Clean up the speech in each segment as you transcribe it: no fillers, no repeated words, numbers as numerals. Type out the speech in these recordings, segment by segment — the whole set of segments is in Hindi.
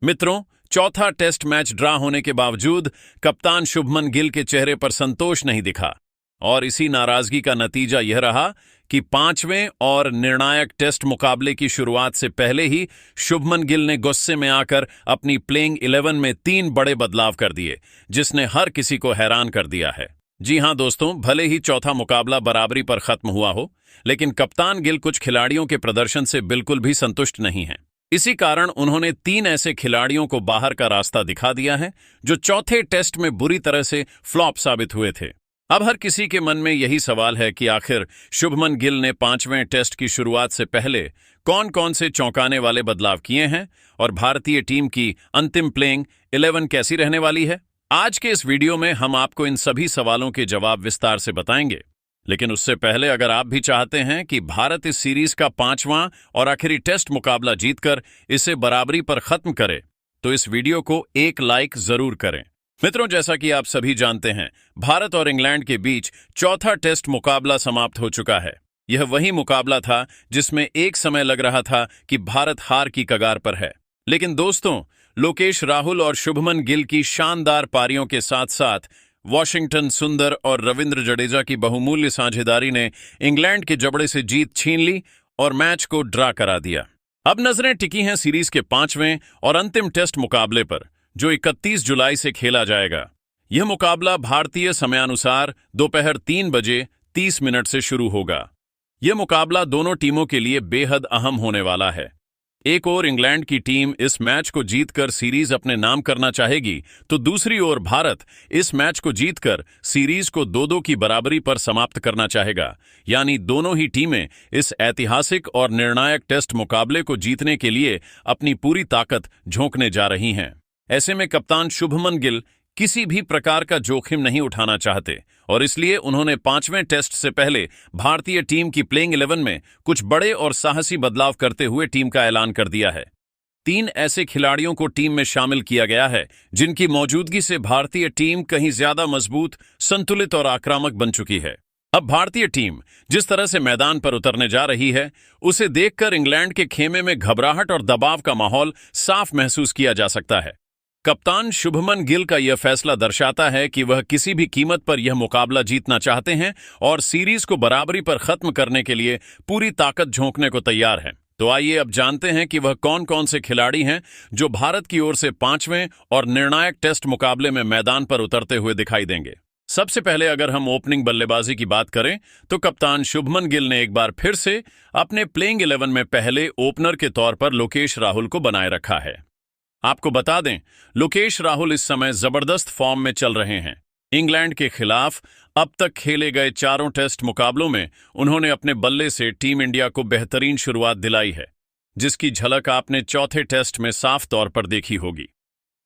मित्रों, चौथा टेस्ट मैच ड्रा होने के बावजूद कप्तान शुभमन गिल के चेहरे पर संतोष नहीं दिखा और इसी नाराजगी का नतीजा यह रहा कि पांचवें और निर्णायक टेस्ट मुकाबले की शुरुआत से पहले ही शुभमन गिल ने गुस्से में आकर अपनी प्लेइंग 11 में 3 बड़े बदलाव कर दिए, जिसने हर किसी को हैरान कर दिया है। जी हां दोस्तों, भले ही चौथा मुकाबला बराबरी पर खत्म हुआ हो, लेकिन कप्तान गिल कुछ खिलाड़ियों के प्रदर्शन से बिल्कुल भी संतुष्ट नहीं हैं। इसी कारण उन्होंने 3 ऐसे खिलाड़ियों को बाहर का रास्ता दिखा दिया है जो चौथे टेस्ट में बुरी तरह से फ्लॉप साबित हुए थे। अब हर किसी के मन में यही सवाल है कि आखिर शुभमन गिल ने 5वें टेस्ट की शुरुआत से पहले कौन कौन से चौंकाने वाले बदलाव किए हैं और भारतीय टीम की अंतिम प्लेइंग 11 कैसी रहने वाली है। आज के इस वीडियो में हम आपको इन सभी सवालों के जवाब विस्तार से बताएंगे, लेकिन उससे पहले अगर आप भी चाहते हैं कि भारत इस सीरीज का 5वां और आखिरी टेस्ट मुकाबला जीतकर इसे बराबरी पर खत्म करे, तो इस वीडियो को एक लाइक जरूर करें। मित्रों, जैसा कि आप सभी जानते हैं, भारत और इंग्लैंड के बीच चौथा टेस्ट मुकाबला समाप्त हो चुका है। यह वही मुकाबला था जिसमें एक समय लग रहा था कि भारत हार की कगार पर है, लेकिन दोस्तों, लोकेश राहुल और शुभमन गिल की शानदार पारियों के साथ साथ वॉशिंगटन सुंदर और रविंद्र जडेजा की बहुमूल्य साझेदारी ने इंग्लैंड के जबड़े से जीत छीन ली और मैच को ड्रा करा दिया। अब नजरें टिकी हैं सीरीज के 5वें और अंतिम टेस्ट मुकाबले पर, जो 31 जुलाई से खेला जाएगा। यह मुकाबला भारतीय समयानुसार दोपहर 3 बजे 30 मिनट से शुरू होगा। यह मुकाबला दोनों टीमों के लिए बेहद अहम होने वाला है। एक ओर इंग्लैंड की टीम इस मैच को जीतकर सीरीज अपने नाम करना चाहेगी, तो दूसरी ओर भारत इस मैच को जीतकर सीरीज को 2-2 की बराबरी पर समाप्त करना चाहेगा। यानी दोनों ही टीमें इस ऐतिहासिक और निर्णायक टेस्ट मुकाबले को जीतने के लिए अपनी पूरी ताकत झोंकने जा रही हैं। ऐसे में कप्तान शुभमन गिल किसी भी प्रकार का जोखिम नहीं उठाना चाहते और इसलिए उन्होंने 5वें टेस्ट से पहले भारतीय टीम की प्लेइंग 11 में कुछ बड़े और साहसी बदलाव करते हुए टीम का ऐलान कर दिया है। 3 ऐसे खिलाड़ियों को टीम में शामिल किया गया है जिनकी मौजूदगी से भारतीय टीम कहीं ज्यादा मजबूत, संतुलित और आक्रामक बन चुकी है। अब भारतीय टीम जिस तरह से मैदान पर उतरने जा रही है, उसे देखकर इंग्लैंड के खेमे में घबराहट और दबाव का माहौल साफ महसूस किया जा सकता है। कप्तान शुभमन गिल का यह फैसला दर्शाता है कि वह किसी भी कीमत पर यह मुकाबला जीतना चाहते हैं और सीरीज को बराबरी पर खत्म करने के लिए पूरी ताकत झोंकने को तैयार हैं। तो आइए अब जानते हैं कि वह कौन कौन से खिलाड़ी हैं जो भारत की ओर से 5वें और निर्णायक टेस्ट मुकाबले में मैदान पर उतरते हुए दिखाई देंगे। सबसे पहले अगर हम ओपनिंग बल्लेबाजी की बात करें, तो कप्तान शुभमन गिल ने एक बार फिर से अपने प्लेइंग 11 में पहले ओपनर के तौर पर लोकेश राहुल को बनाए रखा है। आपको बता दें, लोकेश राहुल इस समय जबरदस्त फॉर्म में चल रहे हैं। इंग्लैंड के खिलाफ अब तक खेले गए 4 टेस्ट मुकाबलों में उन्होंने अपने बल्ले से टीम इंडिया को बेहतरीन शुरुआत दिलाई है, जिसकी झलक आपने चौथे टेस्ट में साफ तौर पर देखी होगी।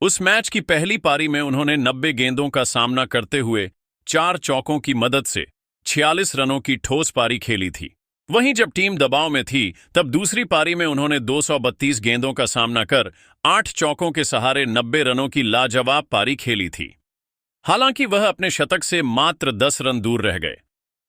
उस मैच की पहली पारी में उन्होंने 90 गेंदों का सामना करते हुए 4 चौकों की मदद से 46 रनों की ठोस पारी खेली थी। वहीं जब टीम दबाव में थी, तब दूसरी पारी में उन्होंने 232 गेंदों का सामना कर 8 चौकों के सहारे 90 रनों की लाजवाब पारी खेली थी। हालांकि वह अपने शतक से मात्र 10 रन दूर रह गए,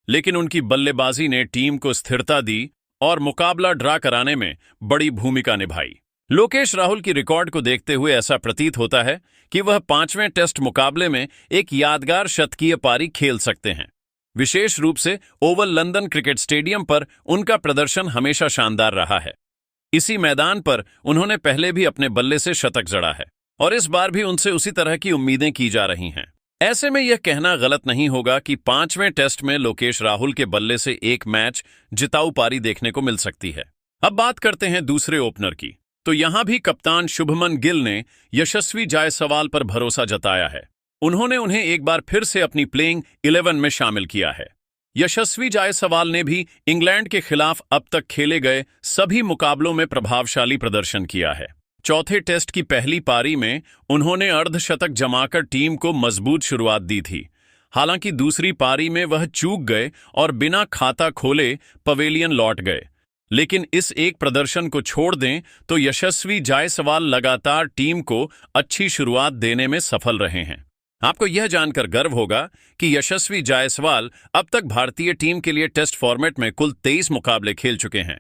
लेकिन उनकी बल्लेबाजी ने टीम को स्थिरता दी और मुकाबला ड्रा कराने में बड़ी भूमिका निभाई। लोकेश राहुल की रिकॉर्ड को देखते हुए ऐसा प्रतीत होता है कि वह 5वें टेस्ट मुकाबले में एक यादगार शतकीय पारी खेल सकते हैं। विशेष रूप से ओवल लंदन क्रिकेट स्टेडियम पर उनका प्रदर्शन हमेशा शानदार रहा है। इसी मैदान पर उन्होंने पहले भी अपने बल्ले से शतक जड़ा है और इस बार भी उनसे उसी तरह की उम्मीदें की जा रही हैं। ऐसे में यह कहना गलत नहीं होगा कि 5वें टेस्ट में लोकेश राहुल के बल्ले से एक मैच जिताऊ पारी देखने को मिल सकती है। अब बात करते हैं दूसरे ओपनर की, तो यहां भी कप्तान शुभमन गिल ने यशस्वी जायसवाल पर भरोसा जताया है। उन्होंने उन्हें एक बार फिर से अपनी प्लेइंग 11 में शामिल किया है। यशस्वी जायसवाल ने भी इंग्लैंड के खिलाफ अब तक खेले गए सभी मुकाबलों में प्रभावशाली प्रदर्शन किया है। चौथे टेस्ट की पहली पारी में उन्होंने अर्धशतक जमाकर टीम को मजबूत शुरुआत दी थी। हालांकि दूसरी पारी में वह चूक गए और बिना खाता खोले पवेलियन लौट गए, लेकिन इस एक प्रदर्शन को छोड़ दें तो यशस्वी जायसवाल लगातार टीम को अच्छी शुरुआत देने में सफल रहे हैं। आपको यह जानकर गर्व होगा कि यशस्वी जायसवाल अब तक भारतीय टीम के लिए टेस्ट फॉर्मेट में कुल 23 मुकाबले खेल चुके हैं।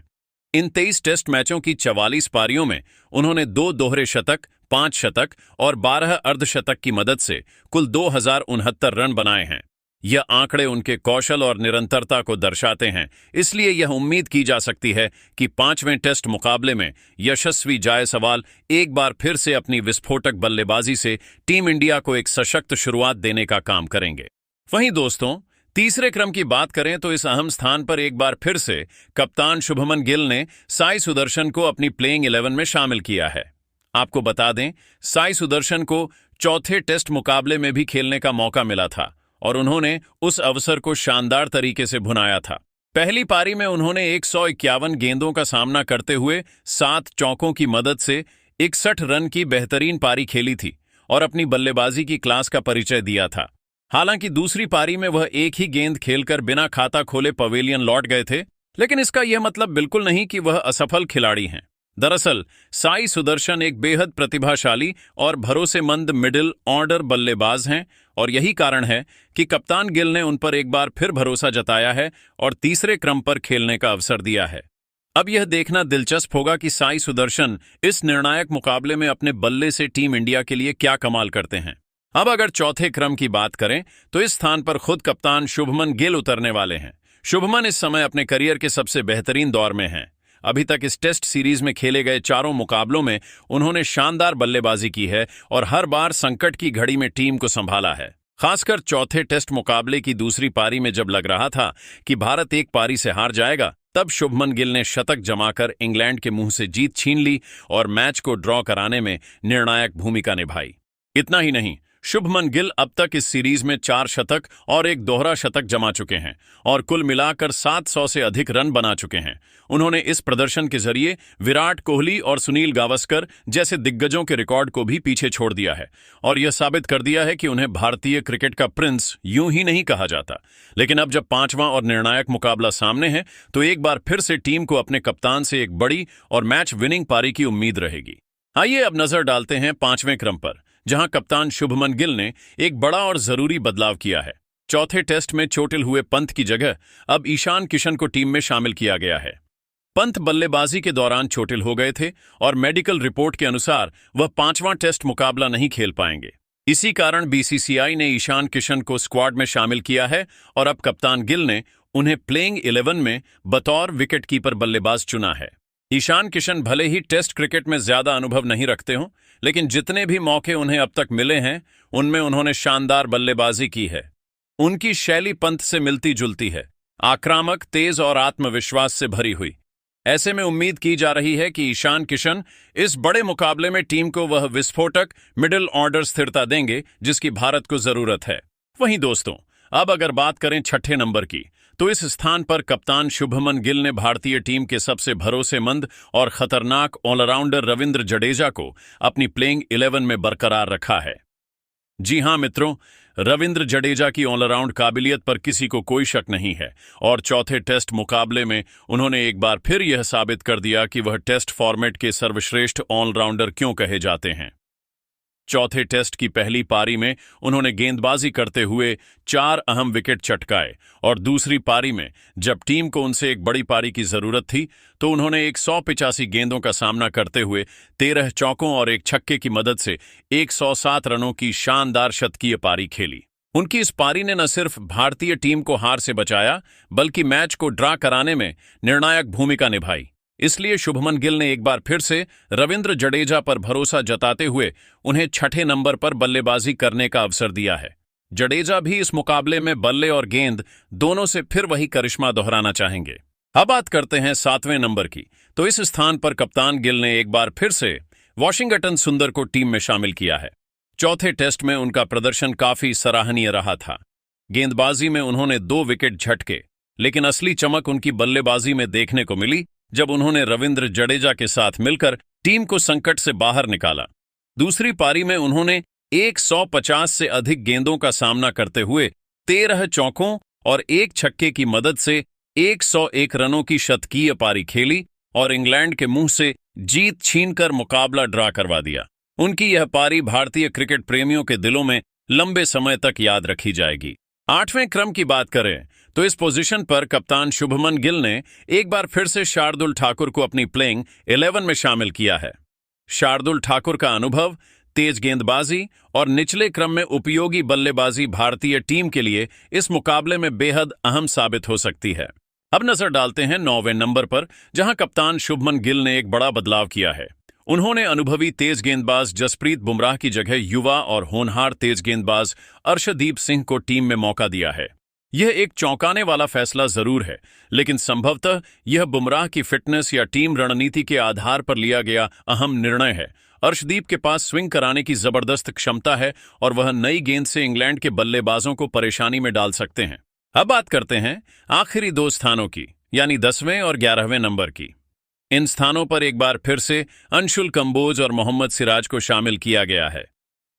इन 23 टेस्ट मैचों की 44 पारियों में उन्होंने 2 दोहरे शतक, 5 शतक और 12 अर्धशतक की मदद से कुल 2069 रन बनाए हैं। यह आंकड़े उनके कौशल और निरंतरता को दर्शाते हैं, इसलिए यह उम्मीद की जा सकती है कि 5वें टेस्ट मुकाबले में यशस्वी जायसवाल एक बार फिर से अपनी विस्फोटक बल्लेबाजी से टीम इंडिया को एक सशक्त शुरुआत देने का काम करेंगे। वहीं दोस्तों, तीसरे क्रम की बात करें तो इस अहम स्थान पर एक बार फिर से कप्तान शुभमन गिल ने साई सुदर्शन को अपनी प्लेइंग 11 में शामिल किया है। आपको बता दें, साई सुदर्शन को चौथे टेस्ट मुकाबले में भी खेलने का मौका मिला था और उन्होंने उस अवसर को शानदार तरीके से भुनाया था। पहली पारी में उन्होंने 151 गेंदों का सामना करते हुए 7 चौकों की मदद से 61 रन की बेहतरीन पारी खेली थी और अपनी बल्लेबाजी की क्लास का परिचय दिया था। हालांकि दूसरी पारी में वह एक ही गेंद खेलकर बिना खाता खोले पवेलियन लौट गए थे, लेकिन इसका यह मतलब बिल्कुल नहीं कि वह असफल खिलाड़ी हैं। दरअसल साई सुदर्शन एक बेहद प्रतिभाशाली और भरोसेमंद मिडिल ऑर्डर बल्लेबाज हैं और यही कारण है कि कप्तान गिल ने उन पर एक बार फिर भरोसा जताया है और तीसरे क्रम पर खेलने का अवसर दिया है। अब यह देखना दिलचस्प होगा कि साई सुदर्शन इस निर्णायक मुकाबले में अपने बल्ले से टीम इंडिया के लिए क्या कमाल करते हैं। अब अगर चौथे क्रम की बात करें तो इस स्थान पर खुद कप्तान शुभमन गिल उतरने वाले हैं। शुभमन इस समय अपने करियर के सबसे बेहतरीन दौर में हैं। अभी तक इस टेस्ट सीरीज में खेले गए चारों मुकाबलों में उन्होंने शानदार बल्लेबाजी की है और हर बार संकट की घड़ी में टीम को संभाला है। खासकर चौथे टेस्ट मुकाबले की दूसरी पारी में जब लग रहा था कि भारत एक पारी से हार जाएगा, तब शुभमन गिल ने शतक जमाकर इंग्लैंड के मुंह से जीत छीन ली और मैच को ड्रॉ कराने में निर्णायक भूमिका निभाई। इतना ही नहीं, शुभमन गिल अब तक इस सीरीज में 4 शतक और एक दोहरा शतक जमा चुके हैं और कुल मिलाकर 700 से अधिक रन बना चुके हैं। उन्होंने इस प्रदर्शन के जरिए विराट कोहली और सुनील गावस्कर जैसे दिग्गजों के रिकॉर्ड को भी पीछे छोड़ दिया है और यह साबित कर दिया है कि उन्हें भारतीय क्रिकेट का प्रिंस यूं ही नहीं कहा जाता। लेकिन अब जब 5वां और निर्णायक मुकाबला सामने है तो एक बार फिर से टीम को अपने कप्तान से एक बड़ी और मैच विनिंग पारी की उम्मीद रहेगी। आइए अब नजर डालते हैं 5वें क्रम पर, जहां कप्तान शुभमन गिल ने एक बड़ा और जरूरी बदलाव किया है। चौथे टेस्ट में चोटिल हुए पंत की जगह अब ईशान किशन को टीम में शामिल किया गया है। पंत बल्लेबाजी के दौरान चोटिल हो गए थे और मेडिकल रिपोर्ट के अनुसार वह 5वां टेस्ट मुकाबला नहीं खेल पाएंगे। इसी कारण बीसीसीआई ने ईशान किशन को स्क्वाड में शामिल किया है और अब कप्तान गिल ने उन्हें प्लेइंग 11 में बतौर विकेटकीपर बल्लेबाज चुना है। ईशान किशन भले ही टेस्ट क्रिकेट में ज्यादा अनुभव नहीं रखते हों, लेकिन जितने भी मौके उन्हें अब तक मिले हैं उनमें उन्होंने शानदार बल्लेबाजी की है। उनकी शैली पंत से मिलती जुलती है, आक्रामक, तेज और आत्मविश्वास से भरी हुई। ऐसे में उम्मीद की जा रही है कि ईशान किशन इस बड़े मुकाबले में टीम को वह विस्फोटक मिडिल ऑर्डर स्थिरता देंगे जिसकी भारत को जरूरत है। वहीं दोस्तों, अब अगर बात करें छठे नंबर की, तो इस स्थान पर कप्तान शुभमन गिल ने भारतीय टीम के सबसे भरोसेमंद और खतरनाक ऑलराउंडर रविंद्र जडेजा को अपनी प्लेइंग 11 में बरकरार रखा है। जी हां मित्रों, रविंद्र जडेजा की ऑलराउंड काबिलियत पर किसी को कोई शक नहीं है और चौथे टेस्ट मुकाबले में उन्होंने एक बार फिर यह साबित कर दिया कि वह टेस्ट फॉर्मेट के सर्वश्रेष्ठ ऑलराउंडर क्यों कहे जाते हैं। चौथे टेस्ट की पहली पारी में उन्होंने गेंदबाजी करते हुए 4 अहम विकेट चटकाए और दूसरी पारी में जब टीम को उनसे एक बड़ी पारी की जरूरत थी तो उन्होंने 185 गेंदों का सामना करते हुए 13 चौकों और एक छक्के की मदद से 107 रनों की शानदार शतकीय पारी खेली। उनकी इस पारी ने न सिर्फ भारतीय टीम को हार से बचाया बल्कि मैच को ड्रा कराने में निर्णायक भूमिका निभाई। इसलिए शुभमन गिल ने एक बार फिर से रविंद्र जडेजा पर भरोसा जताते हुए उन्हें छठे नंबर पर बल्लेबाजी करने का अवसर दिया है। जडेजा भी इस मुकाबले में बल्ले और गेंद दोनों से फिर वही करिश्मा दोहराना चाहेंगे। अब बात करते हैं 7वें नंबर की, तो इस स्थान पर कप्तान गिल ने एक बार फिर से वॉशिंगटन सुंदर को टीम में शामिल किया है। चौथे टेस्ट में उनका प्रदर्शन काफी सराहनीय रहा था। गेंदबाजी में उन्होंने 2 विकेट झटके, लेकिन असली चमक उनकी बल्लेबाजी में देखने को मिली जब उन्होंने रविंद्र जडेजा के साथ मिलकर टीम को संकट से बाहर निकाला। दूसरी पारी में उन्होंने 150 से अधिक गेंदों का सामना करते हुए 13 चौकों और एक छक्के की मदद से 101 रनों की शतकीय पारी खेली और इंग्लैंड के मुंह से जीत छीनकर मुकाबला ड्रा करवा दिया। उनकी यह पारी भारतीय क्रिकेट प्रेमियों के दिलों में लंबे समय तक याद रखी जाएगी। 8वें क्रम की बात करें तो इस पोजीशन पर कप्तान शुभमन गिल ने एक बार फिर से शार्दुल ठाकुर को अपनी प्लेइंग 11 में शामिल किया है। शार्दुल ठाकुर का अनुभव, तेज गेंदबाजी और निचले क्रम में उपयोगी बल्लेबाजी भारतीय टीम के लिए इस मुकाबले में बेहद अहम साबित हो सकती है। अब नजर डालते हैं 9वें नंबर पर, जहां कप्तान शुभमन गिल ने एक बड़ा बदलाव किया है। उन्होंने अनुभवी तेज गेंदबाज जसप्रीत बुमराह की जगह युवा और होनहार तेज गेंदबाज अर्शदीप सिंह को टीम में मौका दिया है। यह एक चौंकाने वाला फैसला जरूर है, लेकिन संभवतः यह बुमराह की फिटनेस या टीम रणनीति के आधार पर लिया गया अहम निर्णय है। अर्शदीप के पास स्विंग कराने की जबरदस्त क्षमता है और वह नई गेंद से इंग्लैंड के बल्लेबाजों को परेशानी में डाल सकते हैं। अब बात करते हैं आखिरी 2 स्थानों की, यानी 10वें और 11वें नंबर की। इन स्थानों पर एक बार फिर से अंशुल कंबोज और मोहम्मद सिराज को शामिल किया गया है।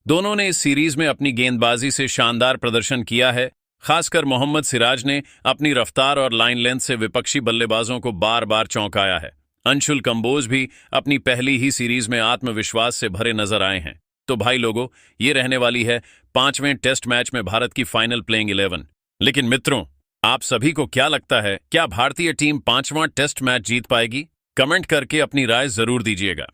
दोनों ने इस सीरीज में अपनी गेंदबाजी से शानदार प्रदर्शन किया है। खासकर मोहम्मद सिराज ने अपनी रफ्तार और लाइन लेंथ से विपक्षी बल्लेबाजों को बार बार चौंकाया है। अंशुल कंबोज भी अपनी पहली ही सीरीज में आत्मविश्वास से भरे नजर आए हैं। तो भाई लोगों, ये रहने वाली है 5वें टेस्ट मैच में भारत की फाइनल प्लेइंग 11। लेकिन मित्रों, आप सभी को क्या लगता है, क्या भारतीय टीम 5वां टेस्ट मैच जीत पाएगी? कमेंट करके अपनी राय जरूर दीजिएगा।